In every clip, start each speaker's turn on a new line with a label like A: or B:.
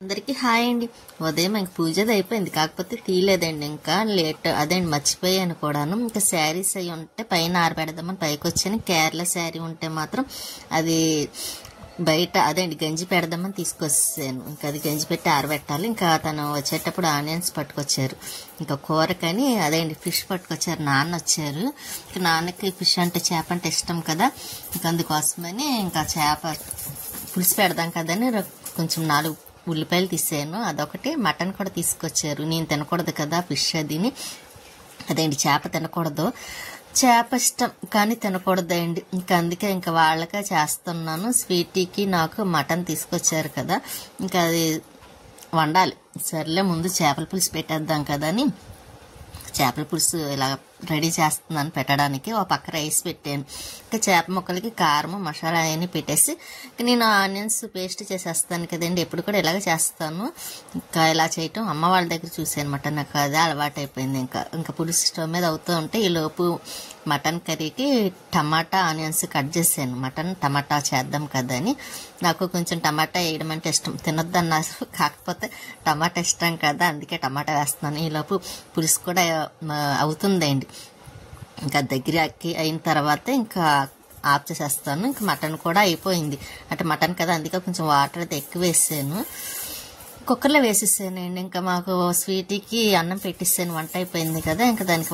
A: అందరికి హాయ్ అండి. ఉదయం ఇంక పూజది అయిపోయింది, కాకపోతే తీయలేదండి. ఇంకా లేట్ అదేండి మర్చిపోయాను కూడాను. ఇంకా శారీస్ అవి ఉంటే పైన ఆరబెడదామని పైకి వచ్చాను. కేరళ శారీ ఉంటే మాత్రం అది బయట అదేండి గంజి పెడదామని తీసుకొచ్చాను. ఇంకా అది గంజి పెట్టి ఆరబెట్టాలి. ఇంకా తను వచ్చేటప్పుడు ఆనియన్స్ పట్టుకొచ్చారు. ఇంకా కూరకని అదేండి ఫిష్ పట్టుకొచ్చారు. నాన్న వచ్చారు. ఇంకా నాన్నకి ఫిష్ అంటే చేప అంటే ఇష్టం కదా. ఇంకా అందుకోసమని ఇంకా చేప పులుసు పెడదాం కదని కొంచెం 4 ఉల్లిపాయలు తీసాను. అదొకటి మటన్ కూడా తీసుకొచ్చారు. నేను తినకూడదు కదా ఫిష్ అదిని. అదేంటి చేప తినకూడదు, చేప ఇష్టం కానీ తినకూడదండి. ఇంకా అందుకే ఇంకా వాళ్ళకే చేస్తున్నాను. స్వీటీకి నాకు మటన్ తీసుకొచ్చారు కదా, ఇంకా అది వండాలి. సర్లే ముందు చేపల పులుసు పెట్టేద్దాం కదా అని చేపల పులుసు ఇలా రెడీ చేస్తున్నాను పెట్టడానికి. ఒక పక్క రైస్ పెట్టాను. ఇంకా చేప ముక్కలకి కారం మసాలా అవన్నీ పెట్టేసి నేను ఆనియన్స్ పేస్ట్ చేసేస్తాను కదండి. ఎప్పుడు కూడా ఇలాగ చేస్తాను. ఇంకా ఇలా చేయటం అమ్మ వాళ్ళ దగ్గర చూసాను అనమాట. నాకు అదే అలవాటు అయిపోయింది. ఇంకా పులుసు స్టవ్ మీద అవుతూ ఉంటే ఈలోపు మటన్ కర్రీకి టమాటా ఆనియన్స్ కట్ చేశాను. మటన్ టమాటా చేద్దాం కదా అని. నాకు కొంచెం టమాటా వేయడం అంటే ఇష్టం, తినొద్దన్నారు. కాకపోతే టమాటా ఇష్టం కదా, అందుకే టమాటా వేస్తున్నాను. ఈలోపు పులుసు కూడా అవుతుందండి. ఇంకా దగ్గరకి అయిన తర్వాత ఇంకా ఆఫ్ చేసేస్తాను. ఇంకా మటన్ కూడా అయిపోయింది. అంటే మటన్ కదా, అందుకే కొంచెం వాటర్ అయితే ఎక్కువ వేసాను. కుక్కర్లో వేసేసానండి. ఇంకా మాకు స్వీటీకి అన్నం పెట్టిస్తాను, వంట అయిపోయింది కదా. ఇంకా దానికి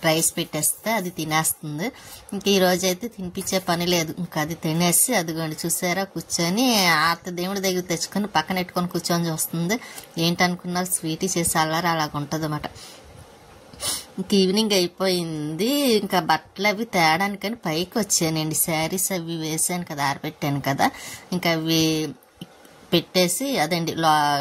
A: రైస్ పెట్టేస్తే అది తినేస్తుంది. ఇంక ఈ రోజు అయితే తినిపించే పని లేదు. ఇంకా అది తినేసి అదిగోండి చూసారా కూర్చొని ఆర్త దేవుడి దగ్గర తెచ్చుకొని పక్కన పెట్టుకొని కూర్చొని చూస్తుంది. ఏంటనుకున్నారు, స్వీటీ చేసి అల్లారు అలాగ ఉంటుంది అన్నమాట. ఇంక ఈవినింగ్ అయిపోయింది. ఇంకా బట్టలు అవి తేడానికని పైకి వచ్చానండి. శారీస్ అవి వేసాను కదా, ఆరబెట్టాను కదా. ఇంకా అవి పెట్టేసి అదండి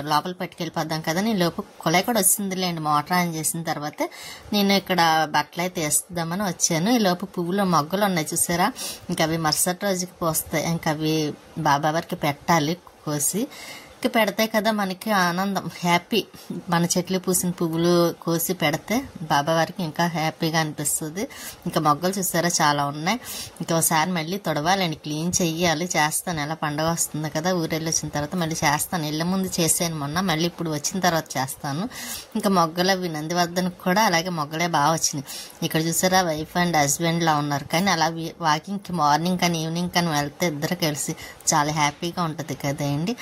A: లోపల పట్టుకెళ్ళిపోద్దాం కదా. నేను లోపు కుళాయి కూడా వచ్చిందిలేండి. మోటార్ ఆన్ చేసిన తర్వాత నేను ఇక్కడ బట్టలు అయితే వేస్తుందామని వచ్చాను. ఈ లోపు పువ్వులో మొగ్గలు ఉన్నాయి చూసారా, ఇంకా అవి మరుసటి రోజుకి పోస్తాయి. ఇంకా అవి బాబావారికి పెట్టాలి కోసి. పెడతాయి కదా మనకి ఆనందం, హ్యాపీ. మన చెట్లు పూసిన పువ్వులు కోసి పెడితే బాబావారికి ఇంకా హ్యాపీగా అనిపిస్తుంది. ఇంకా మొగ్గలు చూసారా చాలా ఉన్నాయి. ఇంకోసారి మళ్ళీ తొడవాలండి, క్లీన్ చెయ్యాలి. చేస్తాను, ఎలా పండుగ వస్తుంది కదా, ఊరెళ్ళి వచ్చిన తర్వాత మళ్ళీ చేస్తాను. ఇళ్ళ ముందు చేసాను మొన్న, మళ్ళీ ఇప్పుడు వచ్చిన తర్వాత చేస్తాను. ఇంకా మొగ్గలు అవి నందివర్ధనకు కూడా అలాగే మొగ్గలే బాగా వచ్చినాయి. ఇక్కడ చూసారా వైఫ్ అండ్ హస్బెండ్ లా ఉన్నారు. కానీ అలా వాకింగ్కి మార్నింగ్ కానీ ఈవినింగ్ కానీ వెళ్తే ఇద్దరు కలిసి చాలా హ్యాపీగా ఉంటుంది కదండి.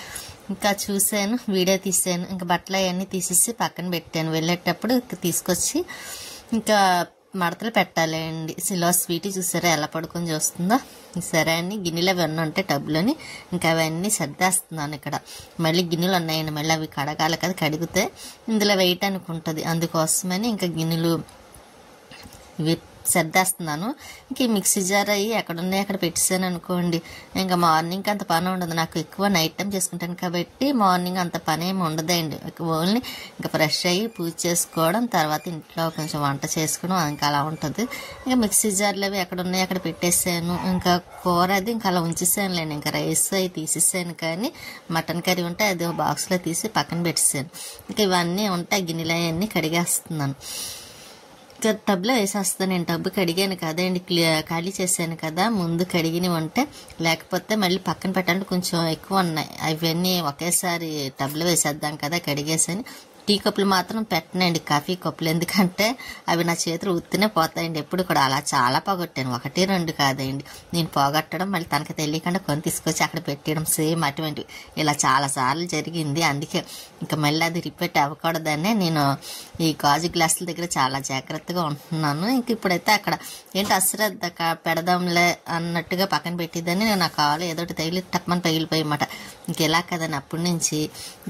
A: ఇంకా చూశాను, వీడియో తీసాను. ఇంకా బట్టలు అవన్నీ తీసేసి పక్కన పెట్టాను. వెళ్ళేటప్పుడు తీసుకొచ్చి ఇంకా మడతలు పెట్టాలి అండి. సిలో స్వీటీ చూసారా ఎలా పడుకొని చూస్తుందో. సరే అని గిన్నెలు అవన్నీ ఉంటాయి టబ్లోని, ఇంకా అవన్నీ సర్దేస్తున్నాను. ఇక్కడ మళ్ళీ గిన్నెలు ఉన్నాయండి, మళ్ళీ అవి కడగాలి కదా, కడిగితే ఇందులో వేయటానికి ఉంటుంది. అందుకోసమని ఇంకా గిన్నెలు ఇవి సర్దేస్తున్నాను. ఇంక మిక్సీ జార్ అయ్యి ఎక్కడున్నాయి అక్కడ పెట్టేసాను అనుకోండి. ఇంకా మార్నింగ్ అంత పని ఉండదు. నాకు ఎక్కువ నైట్ టైం చేసుకుంటాను కాబట్టి మార్నింగ్ అంత పని ఏమి ఉండదండి. ఓన్లీ ఇంకా ఫ్రెష్ అయ్యి పూజ చేసుకోవడం, తర్వాత ఇంట్లో కొంచెం వంట చేసుకోవడం, ఇంకా అలా ఉంటుంది. ఇంకా మిక్సీ జార్లు అవి ఎక్కడున్నాయి అక్కడ పెట్టేసాను. ఇంకా కూర అది ఇంకా అలా ఉంచేసానులేండి. ఇంకా రైస్ అవి తీసేసాను, కానీ మటన్ కర్రీ ఉంటే అది బాక్స్లో తీసి పక్కన పెట్టేసాను. ఇంకా ఇవన్నీ ఉంటాయి, గిన్నెలు అవన్నీ కడిగేస్తున్నాను. టబ్లో వేసేస్తాను. నేను టబ్బు కడిగాను కదండి, ఖాళీ చేశాను కదా, ముందు కడిగినవి ఉంటే, లేకపోతే మళ్ళీ పక్కన పెట్టాలంటే కొంచెం ఎక్కువ ఉన్నాయి. అవన్నీ ఒకేసారి టబ్లో వేసేద్దాం కదా కడిగేసాను. టీ కప్పులు మాత్రం పెట్టనండి, కాఫీ కప్పులు. ఎందుకంటే అవి నా చేతులు ఉత్తినే పోతాయండి. ఎప్పుడు కూడా అలా చాలా పోగొట్టాను, 1, 2 కాదండి. నేను పోగొట్టడం మళ్ళీ తనకు తెలియకుండా కొని తీసుకొచ్చి అక్కడ పెట్టడం, సేమ్ అటువంటివి ఇలా చాలా సార్లు జరిగింది. అందుకే ఇంకా మళ్ళీ అది రిపీట్ అవ్వకూడదనే నేను ఈ గాజు గ్లాసుల దగ్గర చాలా జాగ్రత్తగా ఉంటున్నాను. ఇంక ఇప్పుడైతే అక్కడ ఏంటి అశ్రద్ధ పెడదాంలే అన్నట్టుగా పక్కన పెట్టిద్దని నేను నా కాలు ఏదోటి తగిలి టక్మని పగిలిపోయమాట. ఇంకెలా కదని అప్పటి నుంచి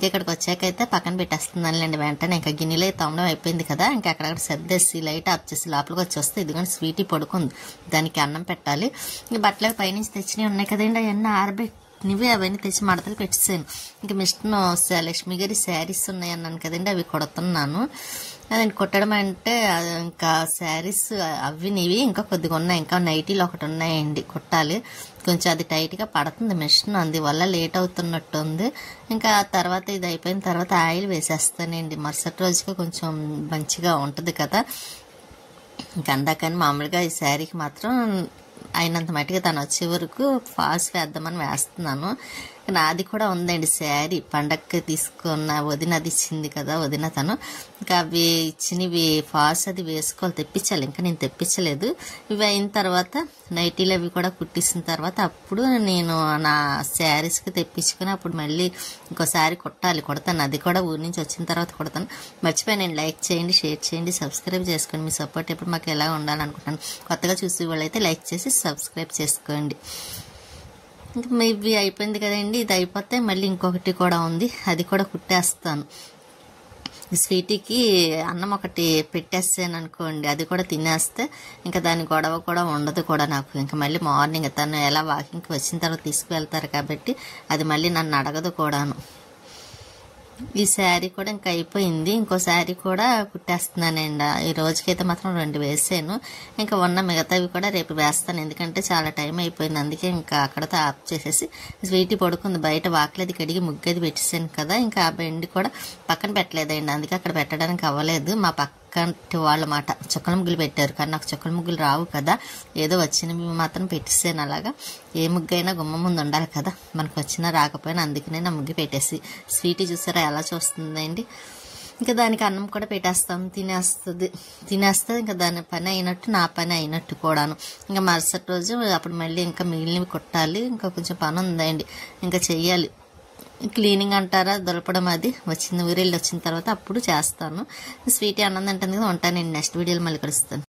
A: ఇక్కడికి వచ్చాకైతే పక్కన పెట్టేస్తున్నాను వెంటనే. ఇంకా గిన్నెలే తమ్మడం అయిపోయింది కదా, ఇంకా అక్కడక్కడ సర్దేసి లైట్ ఆఫ్ చేసి లోపలికి వచ్చి వస్తే ఇదిగోండి స్వీటీ పడుకుంది. దానికి అన్నం పెట్టాలి. ఈ బట్టలకు పైనుంచి తెచ్చినవి ఉన్నాయి కదండి, అవన్నీ ఆరబెట్టినవి అవన్నీ తెచ్చి మడతలు పెట్టేసాను. ఇంకా మిషన్ లక్ష్మి గారి శారీస్ ఉన్నాయి అన్నాను కదండి, అవి కుడుతున్నాను. అదండి కుట్టడం అంటే ఇంకా శారీస్ అవినివి ఇంకా కొద్దిగా ఉన్నాయి. ఇంకా నైటీలు ఒకటి ఉన్నాయండి కుట్టాలి. కొంచెం అది టైట్గా పడుతుంది మిషన్, అందువల్ల లేట్ అవుతున్నట్టు ఉంది. ఇంకా తర్వాత ఇది అయిపోయిన తర్వాత ఆయిల్ వేసేస్తానండి. మరుసటి రోజుకి కొంచెం మంచిగా ఉంటుంది కదా. ఇంకా అందాకని మామూలుగా ఈ శారీకి మాత్రం అయినంత మట్టిగా తను వచ్చే వరకు ఫాల్స్ వేద్దామని వేస్తున్నాను. నాది కూడా ఉందండి శారీ, పండగకి తీసుకున్న వదినది ఇచ్చింది కదా వదిన తను. ఇంకా అవి ఇచ్చినవి ఫాల్స్ అది వేసుకోవాలి, తెప్పించాలి. ఇంకా నేను తెప్పించలేదు. ఇవి అయిన తర్వాత నైటీలు అవి కూడా కుట్టించిన తర్వాత అప్పుడు నేను నా శారీస్కి తెప్పించుకుని అప్పుడు మళ్ళీ ఇంకోసారి కుడతాను. అది కూడా ఊరి నుంచి వచ్చిన తర్వాత కుడతాను. మర్చిపోయాను. లైక్ చేయండి, షేర్ చేయండి, సబ్స్క్రైబ్ చేసుకోండి. మీ సపోర్ట్ ఎప్పుడు మాకు ఎలా ఉండాలనుకుంటాను. కొత్తగా చూసే వాళ్ళైతే లైక్ చేసి సబ్స్క్రైబ్ చేసుకోండి. ఇంకా ఇవి అయిపోయింది కదండి. ఇది అయిపోతే మళ్ళీ ఇంకొకటి కూడా ఉంది, అది కూడా కుట్టేస్తాను. స్వీటీకి అన్నం ఒకటి పెట్టేస్తాను అనుకోండి, అది కూడా తినేస్తే ఇంకా దాని గొడవ కూడా ఉండదు కూడా నాకు. ఇంకా మళ్ళీ మార్నింగ్ తను ఎలా వాకింగ్కి వచ్చిన తర్వాత తీసుకువెళ్తారు కాబట్టి అది మళ్ళీ నన్ను అడగదు కూడాను. ఈ శారీ కూడా ఇంకా అయిపోయింది. ఇంకో శారీ కూడా కుట్టేస్తున్నానండి. ఈ రోజుకైతే మాత్రం 2 వేసాను. ఇంకా ఉన్న మిగతావి కూడా రేపు వేస్తాను, ఎందుకంటే చాలా టైం అయిపోయింది. అందుకే ఇంకా అక్కడతో ఆఫ్ చేసేసి స్వీటీ పడుకుంది బయట. వాకిలది కడిగి ముగ్గది పెట్టేసాను కదా, ఇంకా ఆ బండి కూడా పక్కన పెట్టలేదండి. అందుకే అక్కడ పెట్టడానికి అవ్వలేదు. మా పక్కంటి వాళ్ళ మాట చుక్కల ముగ్గులు పెట్టారు, కానీ నాకు చుక్కల ముగ్గులు రావు కదా. ఏదో వచ్చినవి మాత్రం పెట్టేసాను. అలాగా ఏ ముగ్గు అయినా గుమ్మ ముందు ఉండాలి కదా, మనకు వచ్చినా రాకపోయినా. అందుకనే నా ముగ్గు పెట్టేసి స్వీటీ చూసారా ఎలా చూస్తుందండి. ఇంకా దానికి అన్నం కూడా పెట్టేస్తాం, తినేస్తే ఇంకా దాని పని అయినట్టు నా పని అయినట్టు కూడాను. ఇంకా మరుసటి రోజు అప్పుడు మళ్ళీ ఇంకా మిగిలినవి కుట్టాలి. ఇంకా కొంచెం పని ఉందండి, ఇంకా చెయ్యాలి. క్లీనింగ్ అంటారా, దులపడం, అది ఊరెళ్ళి వచ్చిన తర్వాత అప్పుడు చేస్తాను. స్వీటీ అన్నం తింటుంది కదా, ఉంటాను. నేను నెక్స్ట్ వీడియోలో మళ్ళీ కలుస్తాను.